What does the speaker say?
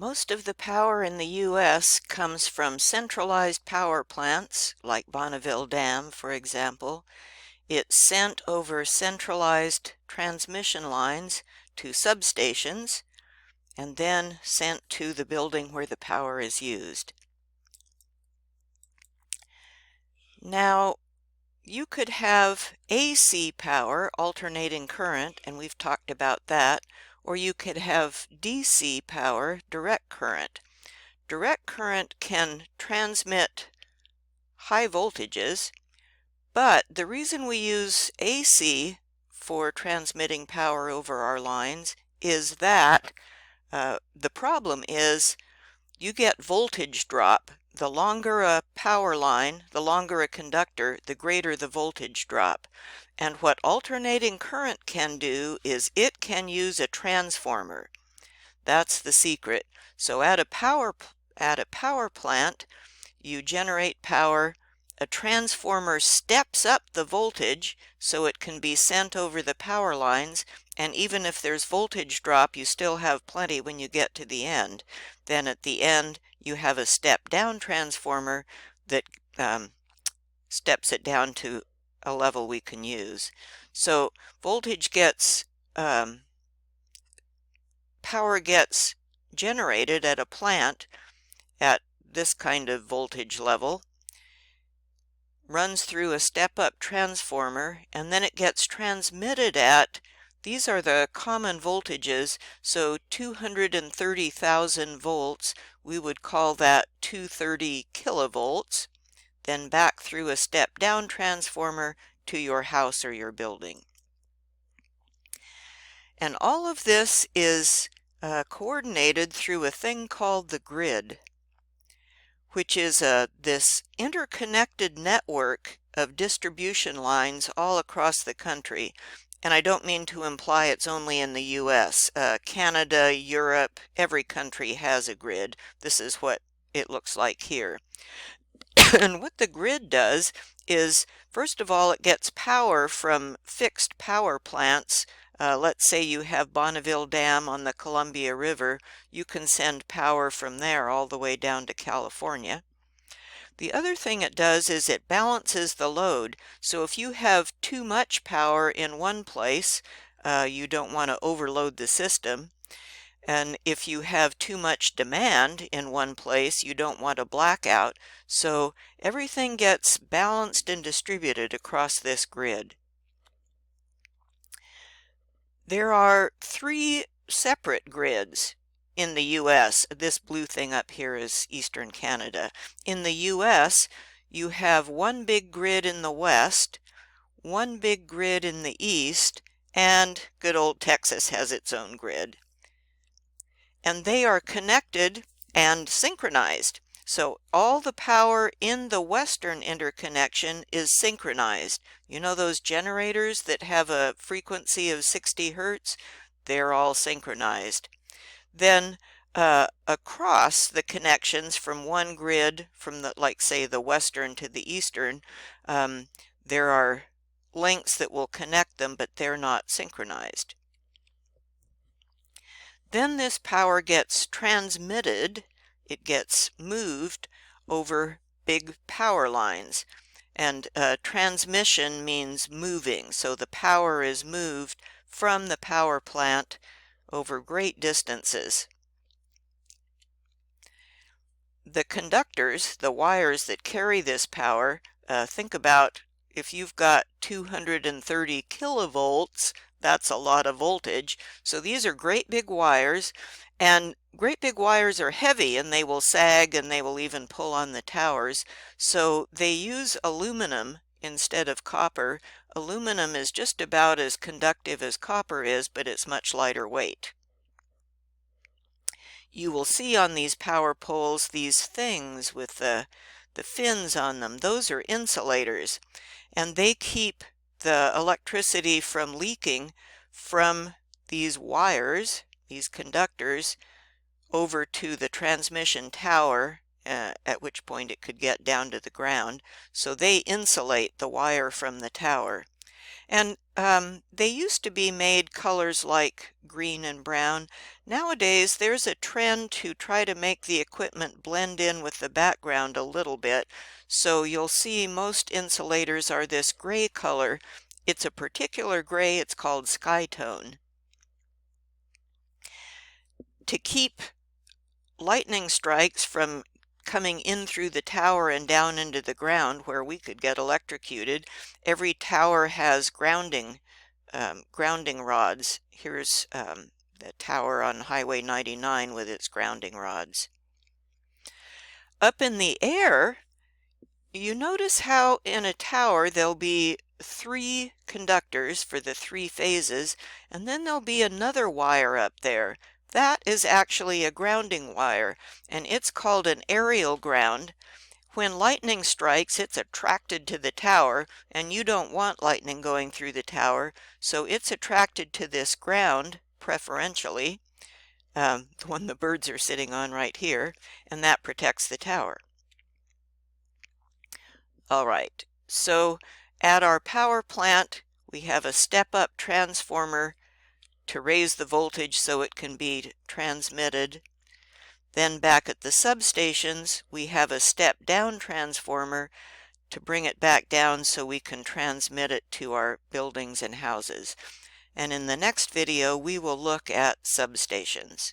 Most of the power in the U.S. comes from centralized power plants, like Bonneville Dam, for example. It's sent over centralized transmission lines to substations and then sent to the building where the power is used. Now, you could have AC power, alternating current, and we've talked about that, or you could have DC power, direct current. Direct current can transmit high voltages, but the reason we use AC for transmitting power over our lines is that the problem is you get voltage drop. The longer a power line, the longer a conductor, the greater the voltage drop. And what alternating current can do is it can use a transformer. That's the secret. So at a power plant, you generate power. A transformer steps up the voltage so it can be sent over the power lines, and even if there's voltage drop, you still have plenty when you get to the end. Then at the end, you have a step-down transformer that steps it down to a level we can use. So voltage gets, power gets generated at a plant at this kind of voltage level, runs through a step-up transformer, and then it gets transmitted at, these are the common voltages, so 230,000 volts, we would call that 230 kilovolts, then back through a step-down transformer to your house or your building. And all of this is coordinated through a thing called the grid, which is this interconnected network of distribution lines all across the country. And I don't mean to imply it's only in the US. Canada, Europe, every country has a grid. This is what it looks like here. And what the grid does is, first of all, it gets power from fixed power plants. Let's say you have Bonneville Dam on the Columbia River. You can send power from there all the way down to California. The other thing it does is it balances the load. So if you have too much power in one place, you don't want to overload the system. And if you have too much demand in one place, you don't want a blackout. So everything gets balanced and distributed across this grid. There are 3 separate grids in the US. This blue thing up here is Eastern Canada. In the US, you have one big grid in the West, one big grid in the East, and good old Texas has its own grid. And they are connected and synchronized. So all the power in the Western interconnection is synchronized. You know those generators that have a frequency of 60 hertz? They're all synchronized. Then across the connections from one grid, from the, like say the Western to the Eastern, there are links that will connect them, but they're not synchronized. Then this power gets transmitted, it gets moved over big power lines. And transmission means moving, so the power is moved from the power plant over great distances. The conductors, the wires that carry this power, think about if you've got 230 kilovolts, that's a lot of voltage. So these are great big wires, and great big wires are heavy and they will sag and they will even pull on the towers. So they use aluminum instead of copper. Aluminum is just about as conductive as copper is, but it's much lighter weight. You will see on these power poles these things with the fins on them. Those are insulators, and they keep the electricity from leaking from these wires, these conductors, over to the transmission tower, at which point it could get down to the ground. So they insulate the wire from the tower. And they used to be made colors like green and brown. Nowadays, there's a trend to try to make the equipment blend in with the background a little bit. So you'll see most insulators are this gray color. It's a particular gray, it's called sky tone. To keep lightning strikes from coming in through the tower and down into the ground where we could get electrocuted, every tower has grounding rods. Here's the tower on Highway 99 with its grounding rods. Up in the air, you notice how in a tower there'll be 3 conductors for the 3 phases, and then there'll be another wire up there. That is actually a grounding wire, and it's called an aerial ground. When lightning strikes, it's attracted to the tower, and you don't want lightning going through the tower, so it's attracted to this ground, preferentially, the one the birds are sitting on right here, and that protects the tower. All right, so at our power plant, we have a step-up transformer to raise the voltage so it can be transmitted. Then back at the substations, we have a step-down transformer to bring it back down so we can transmit it to our buildings and houses. And in the next video, we will look at substations.